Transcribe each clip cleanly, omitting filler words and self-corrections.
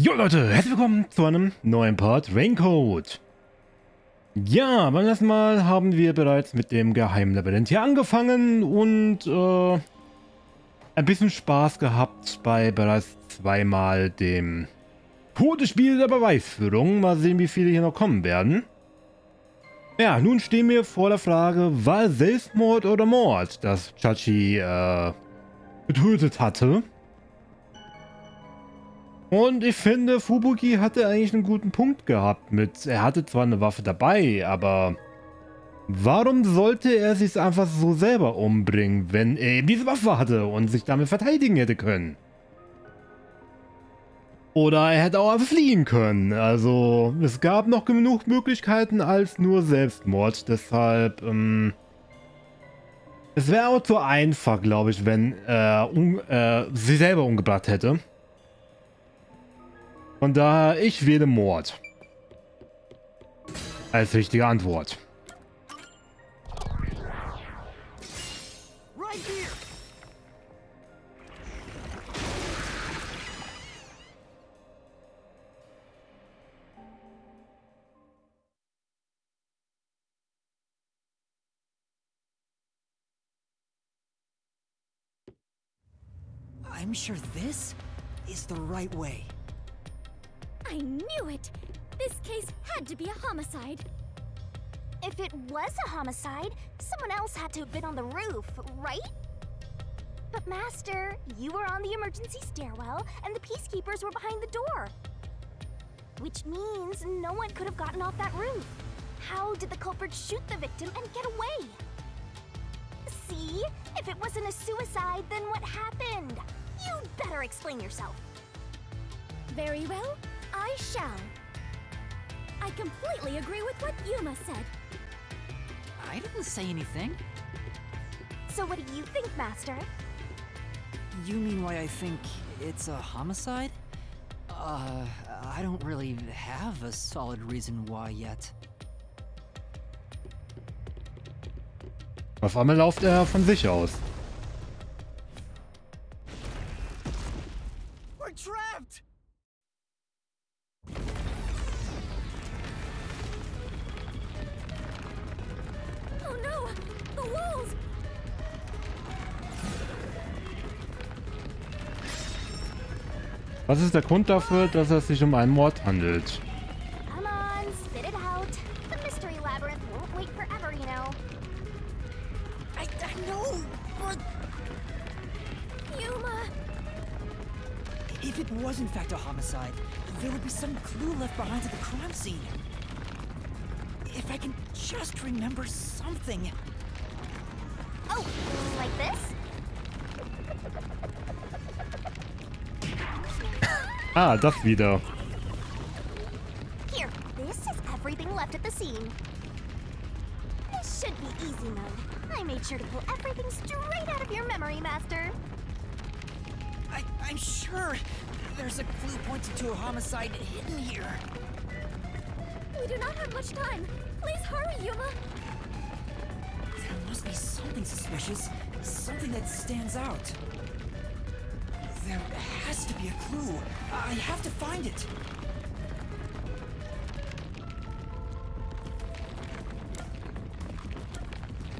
Jo Leute, herzlich willkommen zu einem neuen Part Raincoat. Ja, beim letzten Mal haben wir bereits mit dem geheimen Labyrinth hier angefangen und ein bisschen Spaß gehabt bei bereits zweimal dem Todesspiel der Beweisführung. Mal sehen, wie viele hier noch kommen werden. Ja, nun stehen wir vor der Frage, war es Selbstmord oder Mord, das Chachi getötet hatte? Und ich finde, Fubuki hatte eigentlich einen guten Punkt gehabt mit, er hatte zwar eine Waffe dabei, aber warum sollte er sich einfach so selber umbringen, wenn er eben diese Waffe hatte und sich damit verteidigen hätte können? Oder er hätte auch einfach fliehen können. Also, es gab noch genug Möglichkeiten als nur Selbstmord, deshalb, es wäre auch zu einfach, glaube ich, wenn er sie selber umgebracht hätte. Von daher, ich wähle Mord. Als richtige Antwort. I'm sure this is the right way. I knew it! This case had to be a homicide. If it was a homicide, someone else had to have been on the roof, right? But Master, you were on the emergency stairwell, and the peacekeepers were behind the door. Which means no one could have gotten off that roof. How did the culprit shoot the victim and get away? See? If it wasn't a suicide, then what happened? You'd better explain yourself. Very well, I shall. I completely agree with what Yuma said. I didn't say anything. So what do you think, Master? You mean why I think it's a homicide? I don't really have a solid reason why yet. Auf einmal lauft er von sich aus. We're trapped! Oh no! The walls! Was ist der Grund dafür, dass es sich um einen Mord handelt? Come on, spit it out. The mystery labyrinth won't wait forever, you know. I know, but Yuma! if it was in fact a homicide, there would be some clue left behind at the crime scene. If I can just remember something. Oh, like this? Ah, das wieder. Here, this is everything left at the scene. This should be easy mode. I made sure to pull everything straight out of your memory, Master. I'm sure there's a clue pointing to a homicide hidden here. We do not have much time. Please hurry, Yuma! There must be something suspicious, something that stands out. There has to be a clue. I have to find it.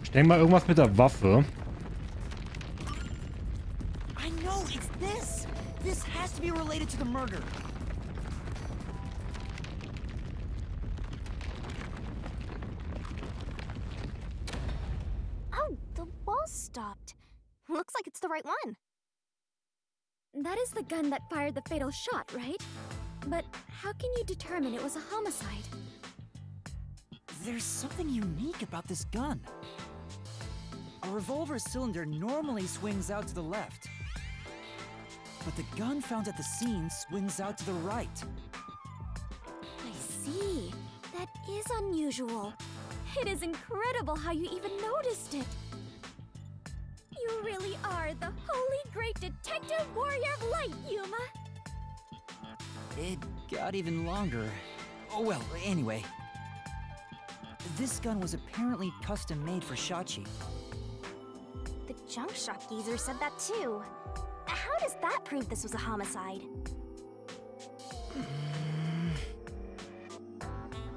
Ich denke mal irgendwas mit der Waffe. I know, it's this. This has to be related to the murder. Oh, the wall stopped. Looks like it's the right one. That is the gun that fired the fatal shot, right? But how can you determine it was a homicide? There's something unique about this gun. A revolver cylinder normally swings out to the left, but the gun found at the scene swings out to the right. I see. That is unusual. It is incredible how you even noticed it. You really are the holy great detective warrior of light, Yuma. It got even longer. Oh well, anyway. This gun was apparently custom made for Shachi. The junk shop geezer said that too. How does that prove this was a homicide?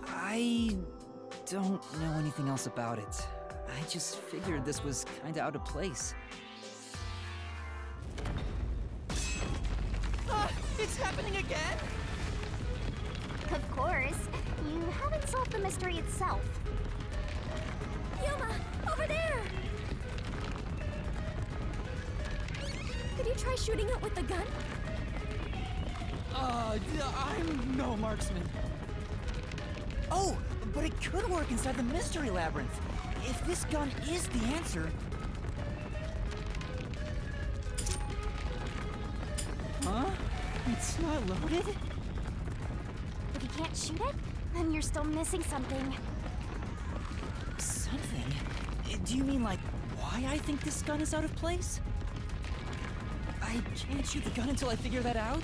I don't know anything else about it. I just figured this was kinda out of place. It's happening again? Of course. You haven't solved the mystery itself. Yuma, over there! Could you try shooting it with the gun? I'm no marksman. Oh, but it could work inside the mystery labyrinth. If this gun is the answer... Huh? It's not loaded? If you can't shoot it, then you're still missing something. Something? Do you mean like why I think this gun is out of place? I can't shoot the gun until I figure that out?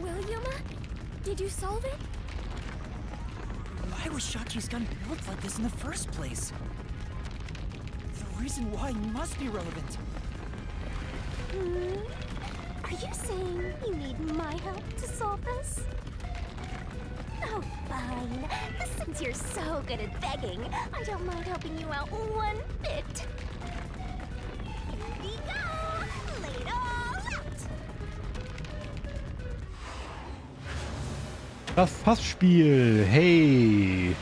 Well, Yuma, did you solve it? Why was Shachi's gun built like this in the first place? The reason why must be relevant. Are you saying you need my help to solve this? Oh, fine. Since you're so good at begging, I don't mind helping you out one bit. Here we go! Lay it all out! Das Fassspiel, hey!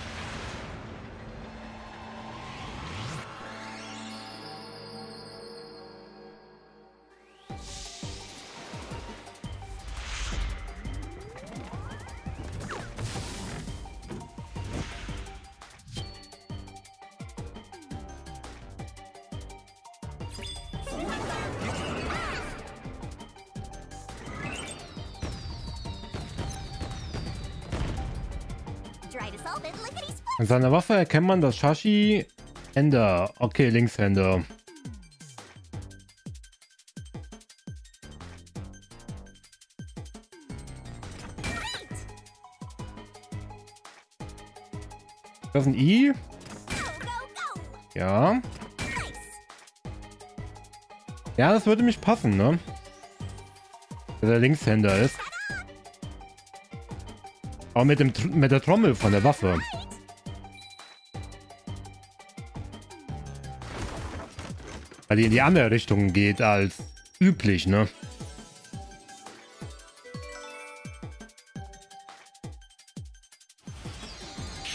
An seiner Waffe erkennt man, dass Shachi Händer. Okay, Linkshänder. Das ist ein I. Ja. Ja, das würde mich passen, ne? Dass er Linkshänder ist. Aber mit der Trommel von der Waffe. Weil die in die andere Richtung geht als üblich, ne?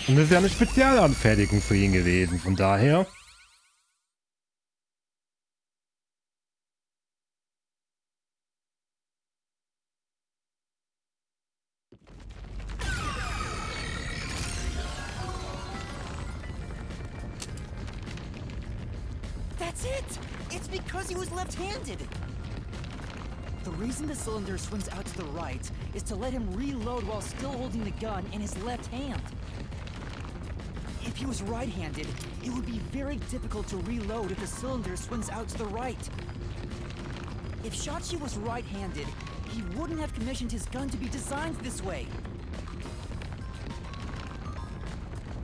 Und das ist ja eine Spezialanfertigung für ihn gewesen, von daher. That's it! It's because he was left-handed! The reason the cylinder swings out to the right is to let him reload while still holding the gun in his left hand. If he was right-handed, it would be very difficult to reload if the cylinder swings out to the right. If Shachi was right-handed, he wouldn't have commissioned his gun to be designed this way.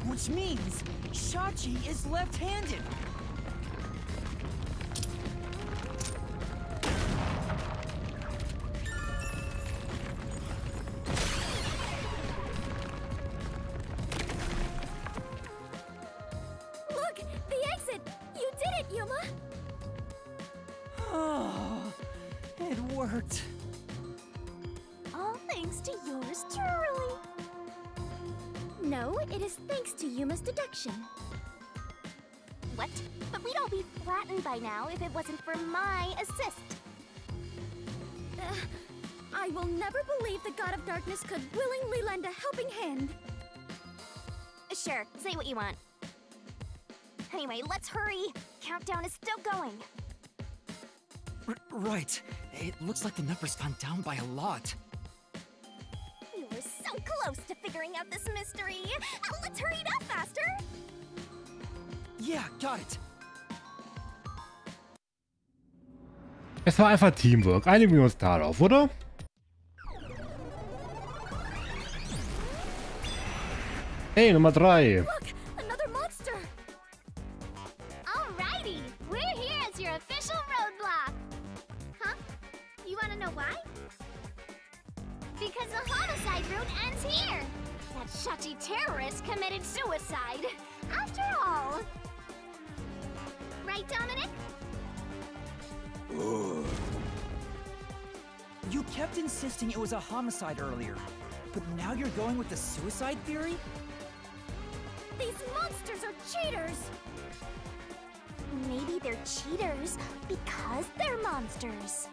Which means Shachi is left-handed. All thanks to yours truly. No, it is thanks to Yuma's deduction. What? But we'd all be flattened by now if it wasn't for my assist. I will never believe the God of Darkness could willingly lend a helping hand. Sure, say what you want. Anyway, let's hurry. Countdown is still going. Right. It looks like the number's gone down by a lot. We were so close to figuring out this mystery. Let's hurry it up, Master. Yeah, got it. Es war einfach Teamwork. Einigen wir uns darauf, oder? Hey, Nummer 3. Look, another monster. Alrighty, we're here as your official roadblock. Huh? You want to know why? Because the homicide route ends here. That Shachi terrorist committed suicide. After all. Right, Dominic? You kept insisting it was a homicide earlier, but now you're going with the suicide theory? These monsters are cheaters! Maybe they're cheaters because they're monsters.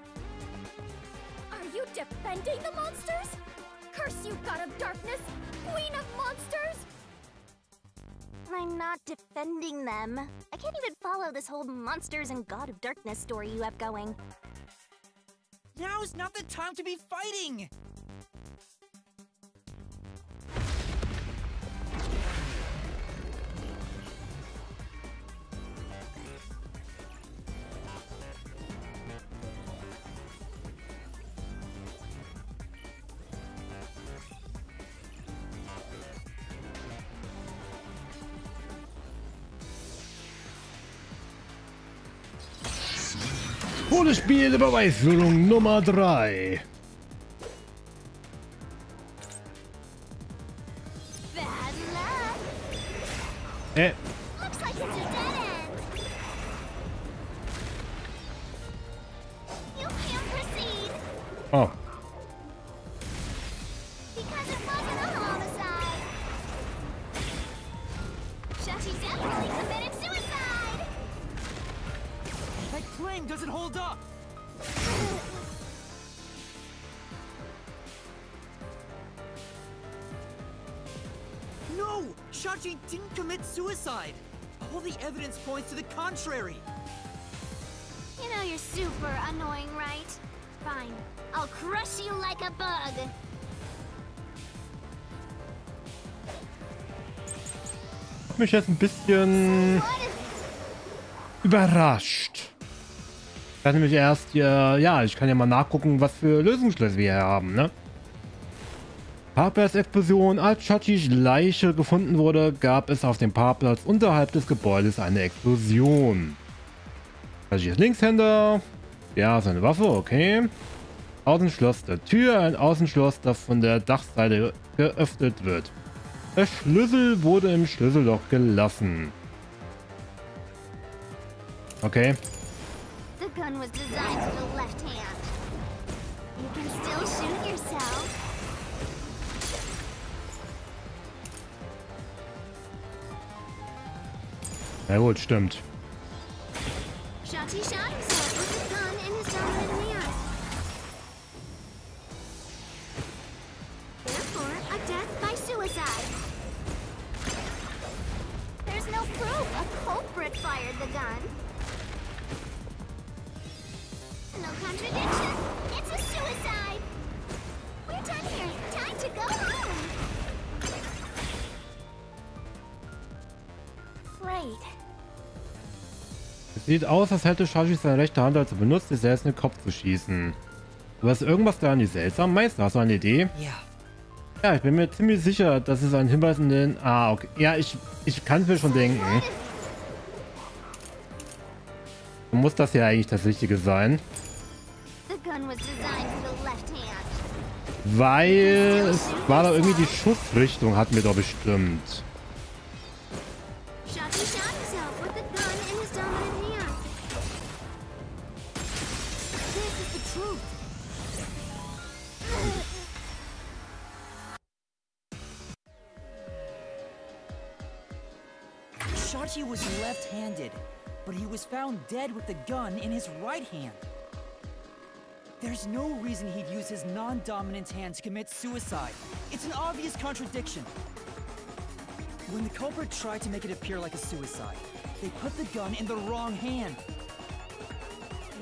Are you defending the monsters? Curse you, god of darkness! Queen of monsters! I'm not defending them. I can't even follow this whole monsters and god of darkness story you have going. Now's not the time to be fighting! Todesspiel der Beweisführung Nummer 3. Bad luck. Looks like it's a dead end. You can't proceed Oh. because it wasn't a homicide. Shachi definitely committed suicide. That claim doesn't hold up! No! Shachi didn't commit suicide! All the evidence points to the contrary! You know you're super annoying, right? Fine. I'll crush you like a bug. Mich jetzt ein bisschen überrascht. Ich hatte nämlich erst hier, ja, ich kann ja mal nachgucken, was für Lösungsschlüsse wir hier haben, ne? Parkplatzexplosion. Als Shachis Leiche gefunden wurde, gab es auf dem Parkplatz unterhalb des Gebäudes eine Explosion. Shachi ist Linkshänder. Ja, seine Waffe, okay. Außenschloss der Tür, ein Außenschloss, das von der Dachseite geöffnet wird. Der Schlüssel wurde im Schlüsselloch gelassen. Okay. The gun was designed for the left hand. You can still shoot yourself. Na gut, stimmt. Shachi shot himself with the gun in his dominant hand. Therefore, a death by suicide. There's no proof a culprit fired the gun. No contradiction. It's a suicide. We're done here. Time to go home. Right. Es sieht aus, als hätte Shachi seine rechte Hand dazu benutzt, sich selbst in den Kopf zu schießen. Aber ist irgendwas da nicht seltsam? Meister, hast du eine Idee? Ja. Ja, ich bin mir ziemlich sicher, dass es ein Hinweis in den... Ah, okay. Ja, ich kann es mir schon denken. Muss das ja eigentlich das Richtige sein. Weil es war da irgendwie die Schussrichtung, hatten wir doch bestimmt. Shachi was left-handed, but he was found dead with the gun in his right hand. There's no reason he'd use his non-dominant hand to commit suicide. It's an obvious contradiction. When the culprit tried to make it appear like a suicide, they put the gun in the wrong hand.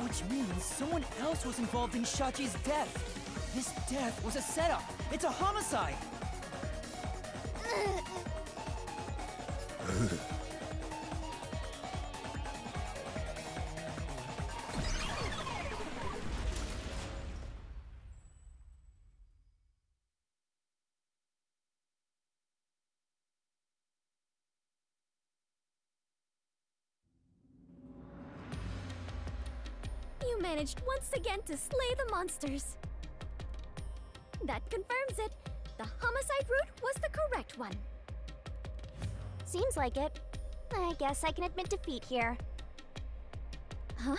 Which means someone else was involved in Shachi's death. This death was a setup. It's a homicide. You managed once again to slay the monsters. That confirms it. The homicide route was the correct one. Seems like it. I guess I can admit defeat here. Huh?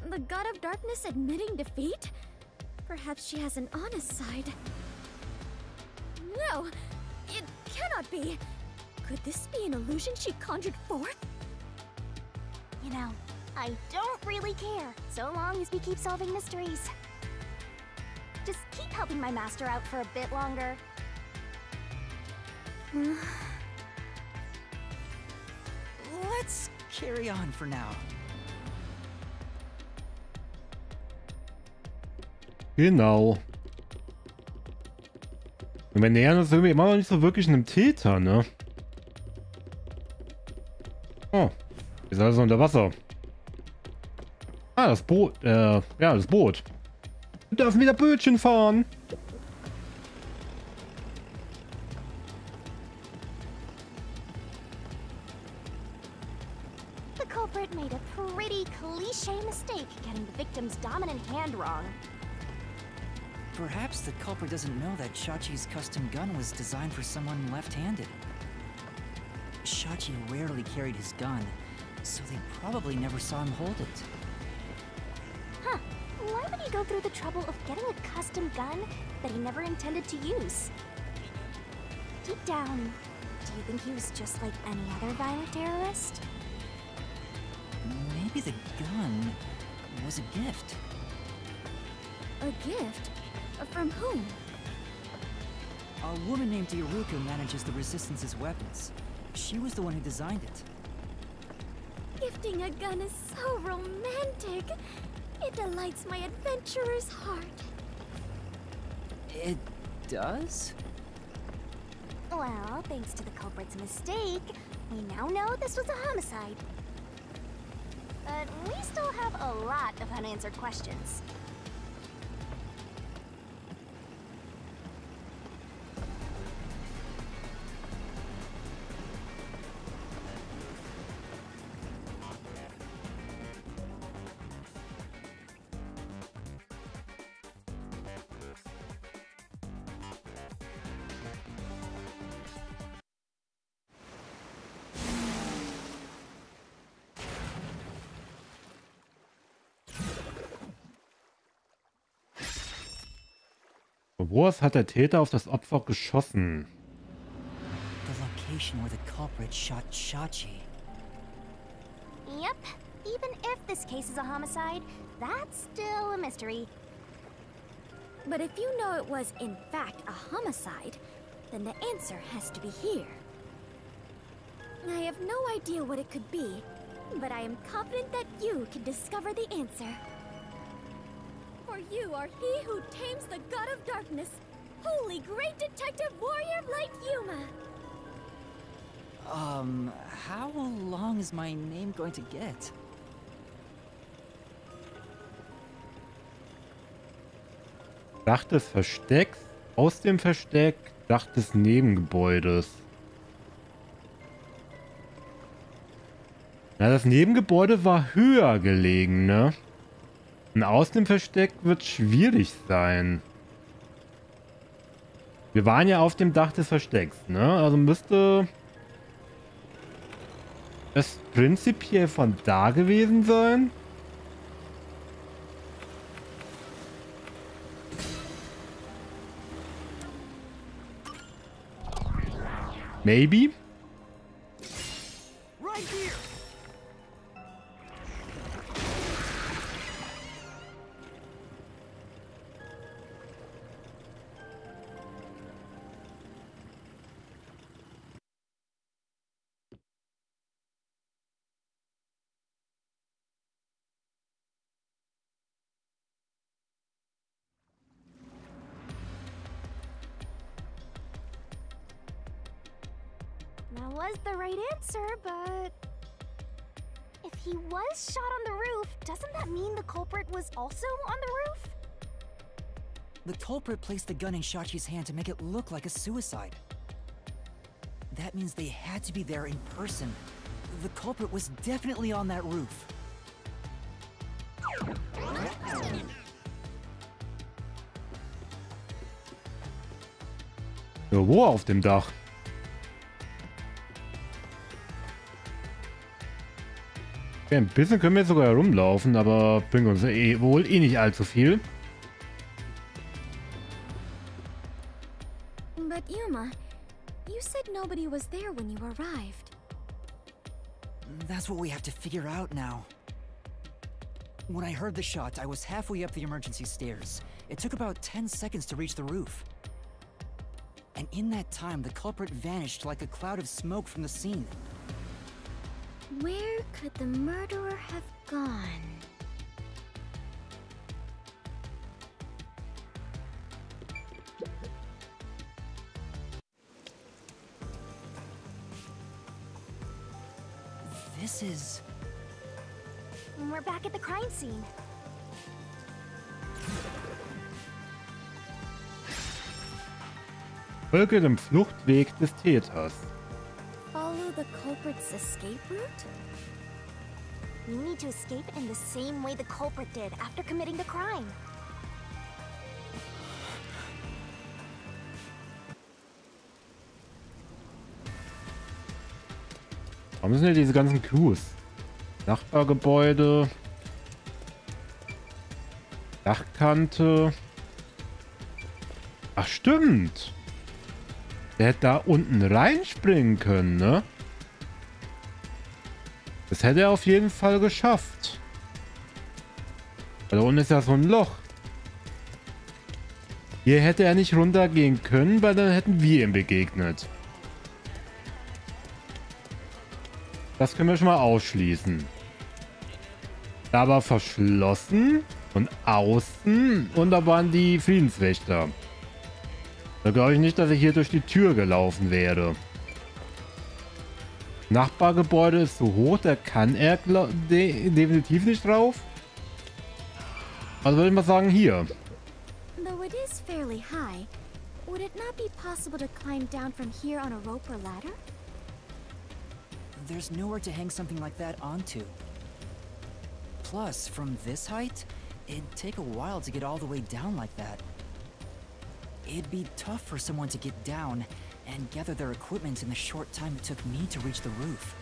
The god of darkness admitting defeat? Perhaps she has an honest side. No! It cannot be! Could this be an illusion she conjured forth? You know, I don't really care, so long as we keep solving mysteries. Just keep helping my master out for a bit longer. Let's carry on for now. Genau. Und wir nähern uns irgendwie immer noch nicht so wirklich einem Täter, ne? Oh, ist alles unter Wasser. Ah, das Boot. Ja, das Boot. Wir dürfen wieder Bötchen fahren. The culprit made a pretty cliché mistake getting the victim's dominant hand wrong. Perhaps the culprit doesn't know that Shachi's custom gun was designed for someone left-handed. Shachi rarely carried his gun, so they probably never saw him hold it. Huh. Why would he go through the trouble of getting a custom gun that he never intended to use? Deep down, do you think he was just like any other violent terrorist? Maybe the gun was a gift. A gift? From whom? A woman named Iruka manages the Resistance's weapons. She was the one who designed it. Gifting a gun is so romantic. It delights my adventurer's heart. It does? Well, thanks to the culprit's mistake, we now know this was a homicide. But we still have a lot of unanswered questions. Wo hat der Täter auf das Opfer geschossen? The location where the culprit shot Shachi. Yep. Even if this case is a homicide, that's still a mystery. But if you know it was, in fact, a homicide, then the answer has to be here. I have no idea what it could be, but I am confident that you can discover the answer. For you are he who tames the god of darkness, holy great detective warrior of light Yuma. How long is my name going to get? Dach des Verstecks, aus dem Versteck, Dach des Nebengebäudes. Na, das Nebengebäude war höher gelegen, ne? Und aus dem Versteck wird schwierig sein. Wir waren ja auf dem Dach des Verstecks, ne? Also müsste es prinzipiell von da gewesen sein. Maybe? Right here. That was the right answer, but if he was shot on the roof, doesn't that mean the culprit was also on the roof? The culprit placed the gun in Shachi's hand to make it look like a suicide. That means they had to be there in person. The culprit was definitely on that roof. Ja, wo auf dem Dach? Okay, ein bisschen können wir jetzt sogar herumlaufen, aber bringt uns wohl nicht allzu viel. But Yuma, you said nobody was there when you arrived. That's what we have to figure out now. When I heard the shot, I was halfway up the emergency stairs. It took about 10 seconds to reach the roof. And in that time, the culprit vanished like a cloud of smoke from the scene. Where could the murderer have gone? This is... We're back at the crime scene. Folge dem Fluchtweg des Täters. Follow the culprit's escape route? We need to escape in the same way the culprit did after committing the crime. Warum sind denn diese ganzen Clues? Nachbargebäude. Dachkante. Ach stimmt. Der hätte da unten reinspringen können, ne? Das hätte er auf jeden Fall geschafft. Weil da unten ist ja so ein Loch. Hier hätte er nicht runtergehen können, weil dann hätten wir ihm begegnet. Das können wir schon mal ausschließen. Da war verschlossen von außen und da waren die Friedenswächter. Da glaube ich nicht, dass ich hier durch die Tür gelaufen wäre. Nachbargebäude ist so hoch, da kann er definitiv nicht drauf. Also würde ich mal sagen, hier. Though it is fairly high, would it not be possible to climb down from here on a rope or ladder? There's nowhere to hang something like that onto. Plus, from this height, it'd take a while to get all the way down like that. It'd be tough for someone to get down and gather their equipment in the short time it took me to reach the roof.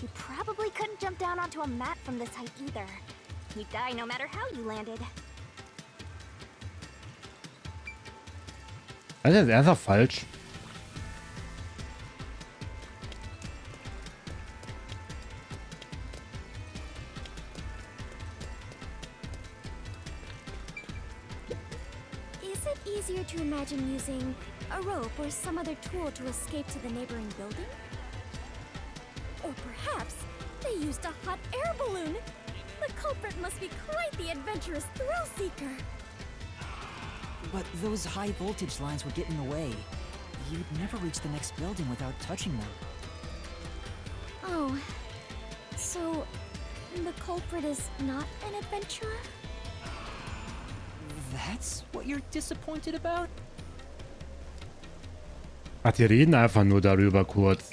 You probably couldn't jump down onto a mat from this height either. You'd die no matter how you landed. Das ist jetzt ernsthaft falsch. Is it easier to imagine using a rope or some other tool to escape to the neighboring building? Or perhaps they used a hot air balloon? The culprit must be quite the adventurous thrill-seeker. But those high voltage lines would get in the way. You'd never reach the next building without touching them. Oh, so the culprit is not an adventurer? That's what you're disappointed about? Ach, die reden einfach nur darüber kurz.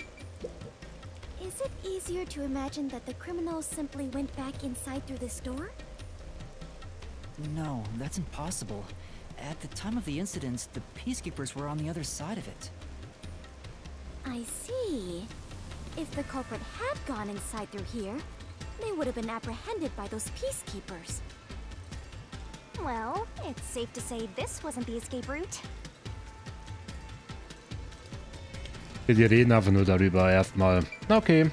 Is it easier to imagine that the criminal simply went back inside through this door? No, that's impossible. At the time of the incident, the peacekeepers were on the other side of it. I see. If the culprit had gone inside through here, they would have been apprehended by those peacekeepers. Well, it's safe to say this wasn't the escape route. Die reden einfach nur darüber erstmal. Okay.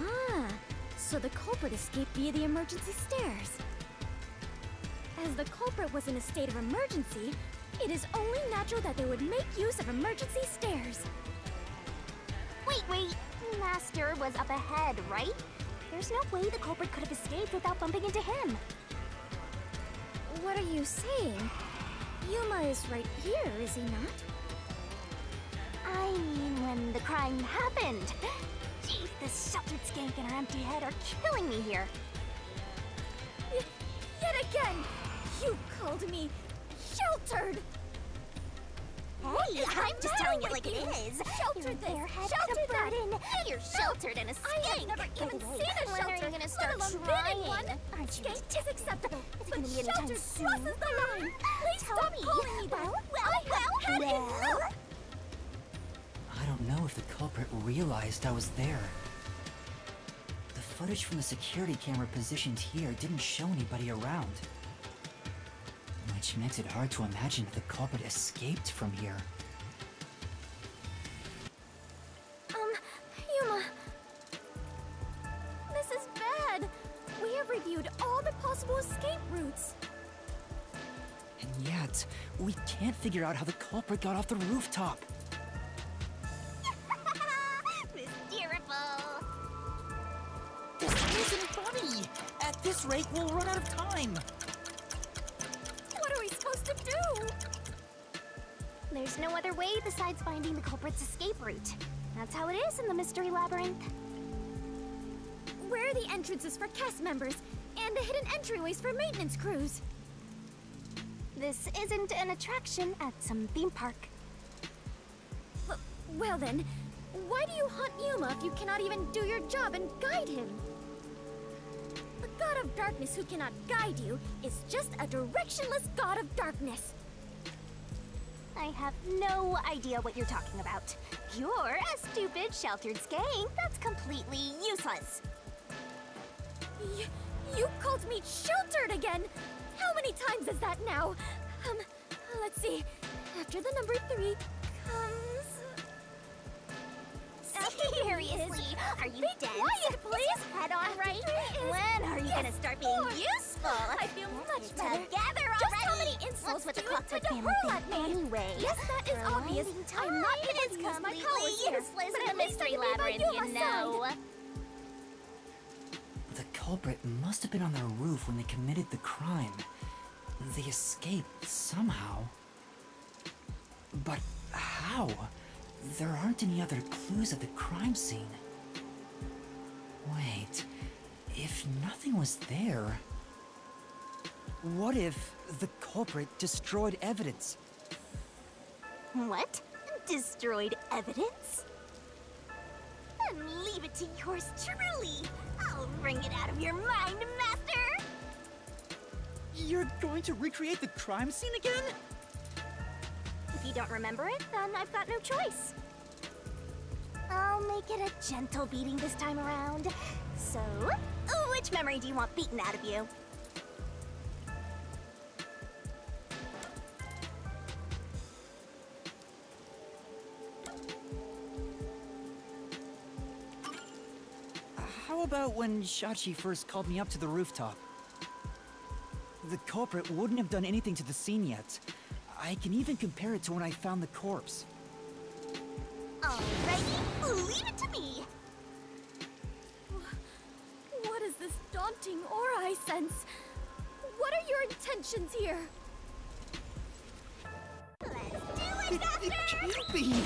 Ah, so the culprit escaped via the emergency stairs. As the culprit was in a state of emergency, it is only natural that they would make use of emergency stairs. Wait. Master was up ahead, right? There's no way the culprit could have escaped without bumping into him. What are you saying? Yuma is right here, is he not? I mean, when the crime happened. Jeez, this sheltered skank and her empty head are killing me here. Yet again, you called me sheltered. Hey, I'm just telling it like it is. Sheltered this, sheltered that. You're sheltered and a skank. I have never even seen a When are you shelter, gonna start let alone been in trying? one. Aren't you Skank is acceptable, Is it but gonna be anytime sheltered soon? crosses the line. Please Tell stop me. calling me that. Well, Well? I don't know if the culprit realized I was there. The footage from the security camera positioned here didn't show anybody around. Which makes it hard to imagine if the culprit escaped from here. Yuma. This is bad. We have reviewed all the possible escape routes. And yet, we can't figure out how the culprit got off the rooftop. Hysterical. This isn't funny! At this rate, we'll run out of time! What are we supposed to do? There's no other way besides finding the culprit's escape route. That's how it is in the Mystery Labyrinth. Where are the entrances for cast members and the hidden entryways for maintenance crews? This isn't an attraction at some theme park. Well then, why do you hunt Yuma if you cannot even do your job and guide him? A god of darkness who cannot guide you is just a directionless god of darkness. I have no idea what you're talking about. You're a stupid, sheltered skank that's completely useless. You called me sheltered again! How many times is that now? Let's see. After the number 3 comes... Seriously, are you Be dense? quiet, please! Head on right? Is... When are you Yes, gonna start being Lord. useful? I feel much better. Together already! Just how many insults What's with do the you clockwork intend to camera hurl thing at me? anyway? Yes, that is obvious. I'm not able to use my completely powers here, useless but in at the least I Mystery can be by Labyrinth, you Yuma's know. side. The culprit must have been on their roof when they committed the crime. They escaped somehow. But how? There aren't any other clues at the crime scene. Wait, if nothing was there... What if the culprit destroyed evidence? What? Destroyed evidence? Then leave it to yours truly. I'll wring it out of your mind, Master! You're going to recreate the crime scene again? If you don't remember it, then I've got no choice. I'll make it a gentle beating this time around. So, which memory do you want beaten out of you? How about when Shachi first called me up to the rooftop? The culprit wouldn't have done anything to the scene yet. I can even compare it to when I found the corpse. Alrighty, leave it to me! What is this daunting aura I sense? What are your intentions here? Let's do it, Master! It can't be!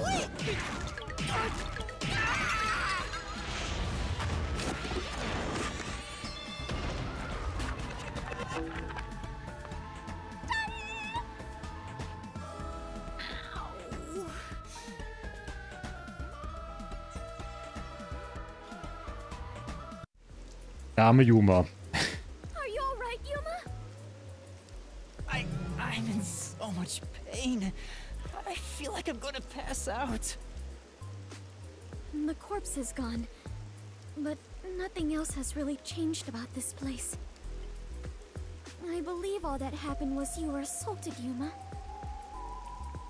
Wait! Arme Yuma. Are you alright, Yuma? I'm in so much pain. I feel like I'm going to pass out. The corpse is gone, but nothing else has really changed about this place. I believe all that happened was you were assaulted, Yuma.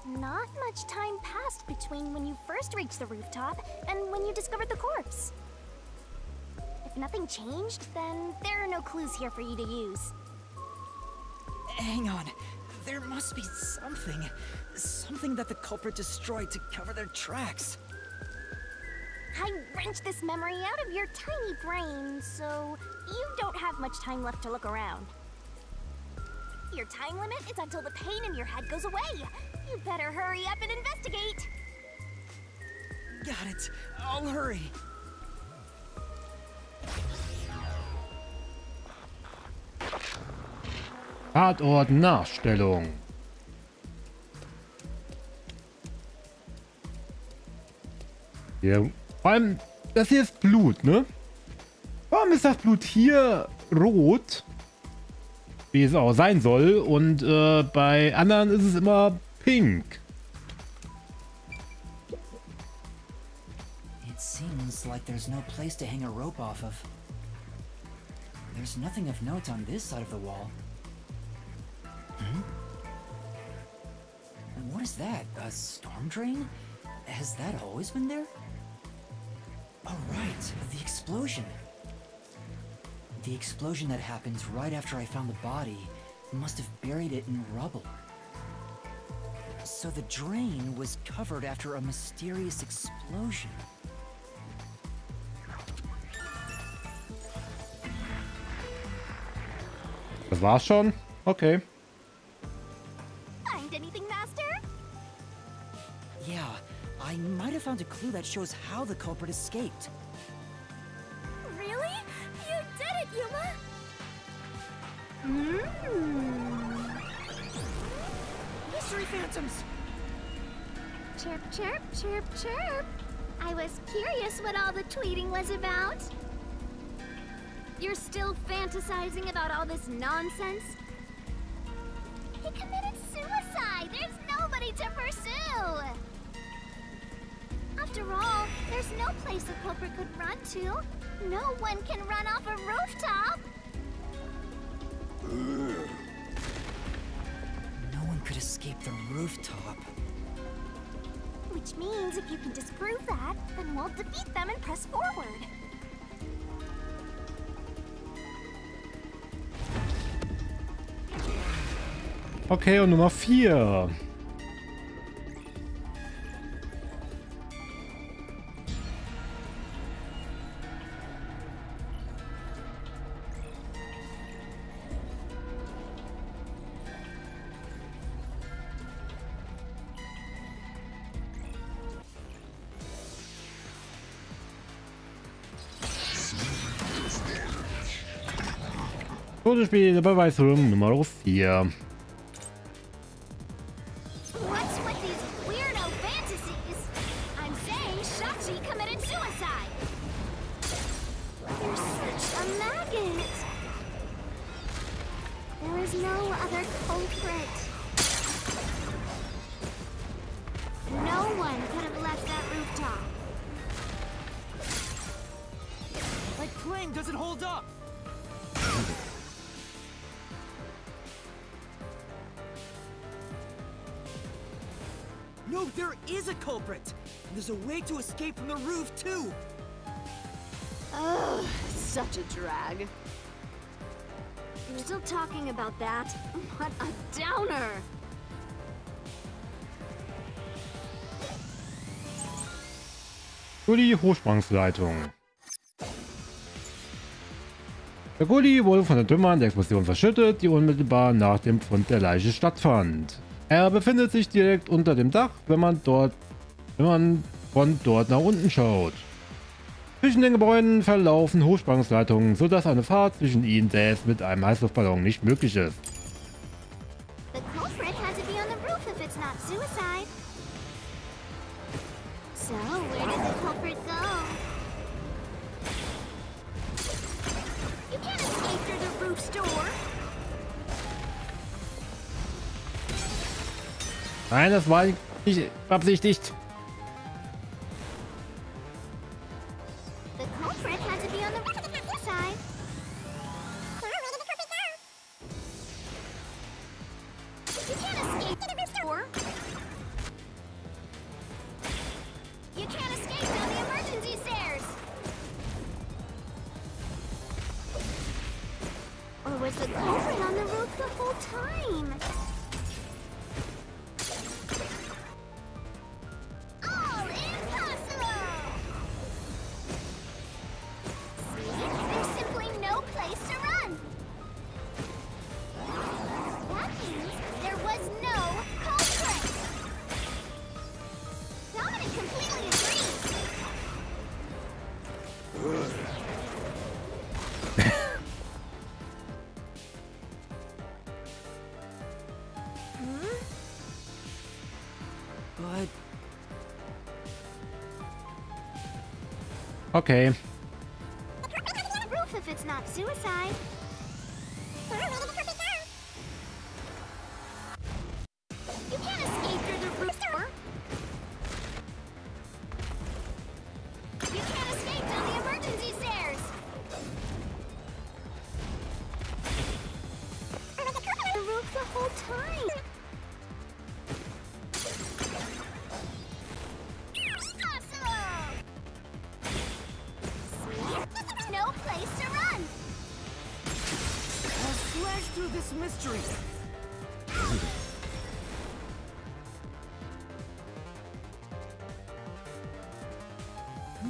Not much time passed between when you first reached the rooftop and when you discovered the corpse. If nothing changed, then there are no clues here for you to use. Hang on. There must be something. Something that the culprit destroyed to cover their tracks. I wrenched this memory out of your tiny brain, so you don't have much time left to look around. Your time limit is until the pain in your head goes away. You better hurry up and investigate. Got it. I'll hurry. Tatort Nachstellung. Hier. Vor allem, das hier ist Blut, ne? Warum ist das Blut hier rot? Wie es auch sein soll. Und bei anderen ist es immer pink. It seems like there's no place to hang a rope off of. There's nothing of note on this side of the wall. What is that? A storm drain? Has that always been there? Oh, right. The explosion. The explosion that happened right after I found the body must have buried it in rubble. So the drain was covered after a mysterious explosion. Das war's schon? Okay. Find anything, Master? Yeah, I might have found a clue that shows how the culprit escaped. Really? You did it, Yuma! Mystery phantoms! Chirp, chirp, chirp, chirp. I was curious what all the tweeting was about. You're still fantasizing about all this nonsense? He committed suicide! There's nobody to pursue! After all, there's no place a culprit could run to. No one can run off a rooftop! No one could escape the rooftop. Which means if you can disprove that, then we'll defeat them and press forward. Okay, und Nummer 4. Todesspiel der Beweisführung Nummer 4. What's with these weirdo fantasies? I'm saying Shachi committed suicide. You're such a maggot. There is no other culprit. No one could have left that rooftop. My claim doesn't hold up! No, there is a culprit! There's a way to escape from the roof, too! Ugh, such a drag. You're still talking about that? What a downer! Gully-Hochsprungsleitung. Der Gully wurde von den Trümmern der Explosion verschüttet, die unmittelbar nach dem Fund der Leiche stattfand. Er befindet sich direkt unter dem Dach, wenn man von dort nach unten schaut. Zwischen den Gebäuden verlaufen Hochsprungsleitungen, sodass eine Fahrt zwischen ihnen selbst mit einem Heißluftballon nicht möglich ist. The culprit had to be on the roof if it's not suicide. So, where did the culprit go? You can't escape through the roof's door. Nein, das war nicht beabsichtigt. The culprit had to be on the roof side. You can't escape through the roof door. You can't escape down the emergency stairs. Or was the culprit on the roof the whole time? All impossible! See? There's simply no place to run. That means there was no culprit. Dominic completely agrees. But Okay. Roof if it's not suicide. You can't escape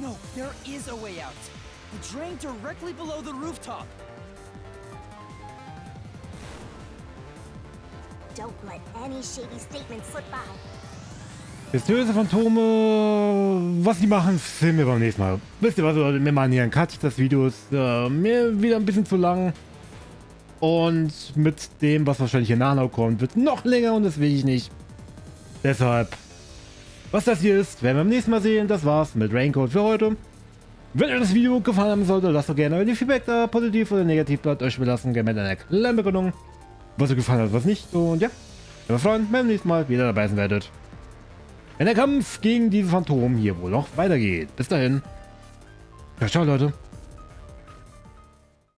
No, there is a way out. The drain directly below the rooftop. Don't let any shady statements slip by. Mysteriöse Phantome, was die machen, sehen wir beim nächsten Mal. Wisst ihr was, wir machen hier einen Cut. Das Video ist mir wieder ein bisschen zu lang. Und mit dem, was wahrscheinlich hier nachher kommt, wird noch länger und das will ich nicht. Deshalb, was das hier ist, werden wir beim nächsten Mal sehen. Das war's mit Raincoat für heute. Wenn euch das Video gefallen haben sollte, lasst doch gerne euer Feedback da, positiv oder negativ, bleibt euch belassen, gerne mit einer kleinen Begründung, was euch gefallen hat, was nicht. Und ja, wir freuen, wenn ihr beim nächsten Mal wieder dabei sein werdet. Wenn der Kampf gegen dieses Phantom hier wohl noch weitergeht. Bis dahin. Ja, ciao Leute.